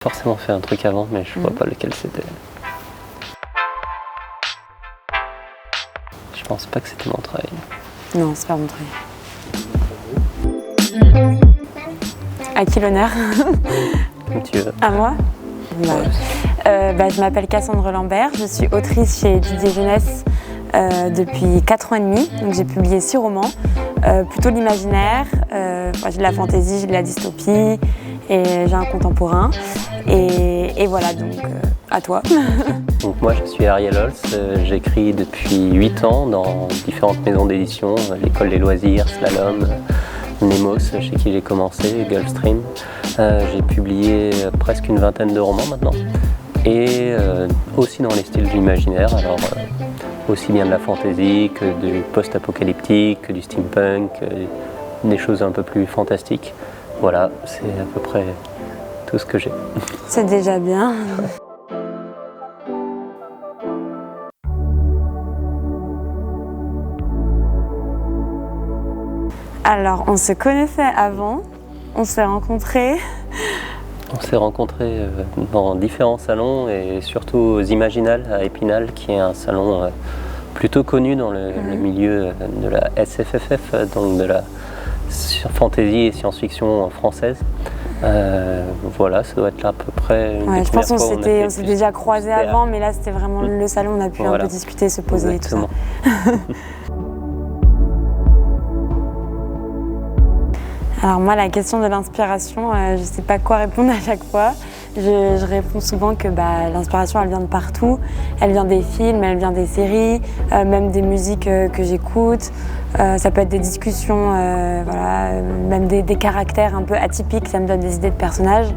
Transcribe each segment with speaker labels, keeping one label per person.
Speaker 1: Forcément fait un truc avant, mais je vois pas lequel c'était. Je pense pas que c'était mon travail.
Speaker 2: Non, c'est pas mon travail. À qui l'honneur?
Speaker 1: Comme tu veux.
Speaker 2: À moi? Je m'appelle Cassandre Lambert, je suis autrice chez Didier Jeunesse depuis 4 ans et demi. Donc j'ai publié 6 romans, plutôt de l'imaginaire, j'ai de la fantaisie, j'ai de la dystopie et j'ai un contemporain. Et voilà, donc à toi.
Speaker 1: Donc moi je suis Ariel Holz, j'écris depuis 8 ans dans différentes maisons d'édition, l'École des loisirs, Slalom, Nemos chez qui j'ai commencé, Gulfstream. J'ai publié presque une vingtaine de romans maintenant et aussi dans les styles de l'imaginaire, alors aussi bien de la fantaisie que du post-apocalyptique, que du steampunk, des choses un peu plus fantastiques. Voilà, c'est à peu près tout ce que j'ai.
Speaker 2: C'est déjà bien. Alors, on se connaissait avant, on s'est rencontrés.
Speaker 1: On s'est rencontrés dans différents salons et surtout aux Imaginales à Épinal, qui est un salon plutôt connu dans le milieu de la SFFF, donc de la fantasy et science-fiction française. Voilà, ça doit être là à peu près une des
Speaker 2: je pense qu'on s'est déjà croisés
Speaker 1: super.
Speaker 2: Avant, mais là c'était vraiment le salon, on a pu un peu discuter, se poser.
Speaker 1: Exactement.
Speaker 2: Et tout ça. Alors moi, la question de l'inspiration, je ne sais pas quoi répondre à chaque fois. Je réponds souvent que l'inspiration, elle vient de partout. Elle vient des films, elle vient des séries, même des musiques que j'écoute. Ça peut être des discussions, même des caractères un peu atypiques, ça me donne des idées de personnages.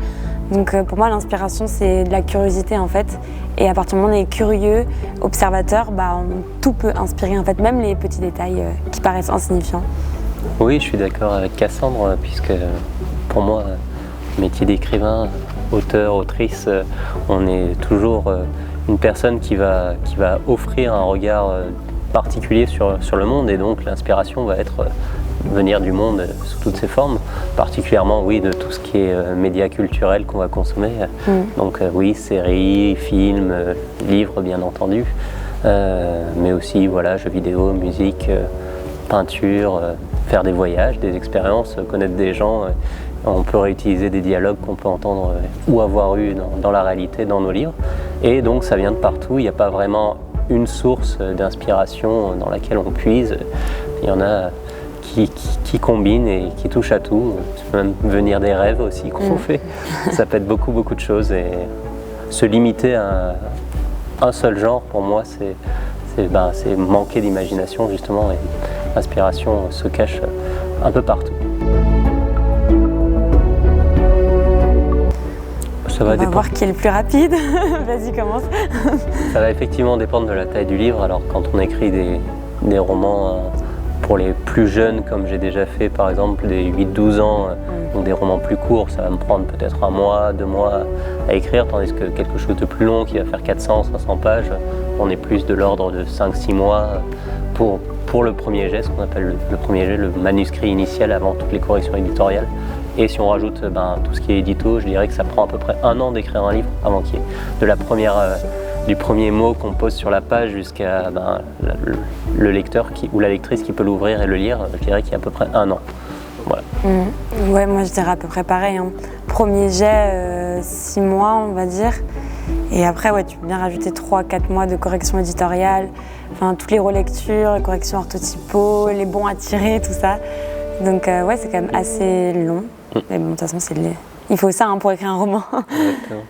Speaker 2: Donc pour moi, l'inspiration, c'est de la curiosité en fait. Et à partir du moment où on est curieux, observateur, tout peut inspirer en fait, même les petits détails qui paraissent insignifiants.
Speaker 1: Oui, je suis d'accord avec Cassandre, puisque pour moi, métier d'écrivain, auteur, autrice, on est toujours une personne qui va offrir un regard particulier sur le monde, et donc l'inspiration va être venir du monde sous toutes ses formes, particulièrement de tout ce qui est médias culturels qu'on va consommer. Donc oui, séries, films, livres bien entendu, mais aussi jeux vidéo, musique, peinture, faire des voyages, des expériences, connaître des gens. On peut réutiliser des dialogues qu'on peut entendre ou avoir eu dans la réalité, dans nos livres. Et donc ça vient de partout, il n'y a pas vraiment une source d'inspiration dans laquelle on puise. Il y en a qui combinent et qui touchent à tout. Ça peut même venir des rêves aussi qu'on fait. Ça peut être beaucoup de choses. Et se limiter à un seul genre, pour moi, c'est manquer d'imagination justement. Et l'inspiration se cache un peu partout.
Speaker 2: On va voir qui est le plus rapide. Vas-y, commence.
Speaker 1: Ça va effectivement dépendre de la taille du livre. Alors quand on écrit des romans pour les plus jeunes, comme j'ai déjà fait par exemple des 8-12 ans, ou des romans plus courts, ça va me prendre peut-être 1 mois, 2 mois à écrire, tandis que quelque chose de plus long qui va faire 400, 500 pages, on est plus de l'ordre de 5-6 mois pour le premier jet, ce qu'on appelle le premier jet, le manuscrit initial avant toutes les corrections éditoriales. Et si on rajoute tout ce qui est édito, je dirais que ça prend à peu près 1 an d'écrire un livre avant qu'il y ait de la du premier mot qu'on pose sur la page jusqu'à le lecteur ou la lectrice qui peut l'ouvrir et le lire. Je dirais qu'il y a à peu près 1 an. Voilà.
Speaker 2: Ouais, moi je dirais à peu près pareil. Premier jet, 6 mois on va dire. Et après tu peux bien rajouter 3-4 mois de correction éditoriale. Enfin, toutes les relectures, les corrections orthotypaux, les bons à tirer, tout ça. Donc c'est quand même assez long. Mais bon, de toute façon, il faut ça pour écrire un roman.
Speaker 1: Exactement.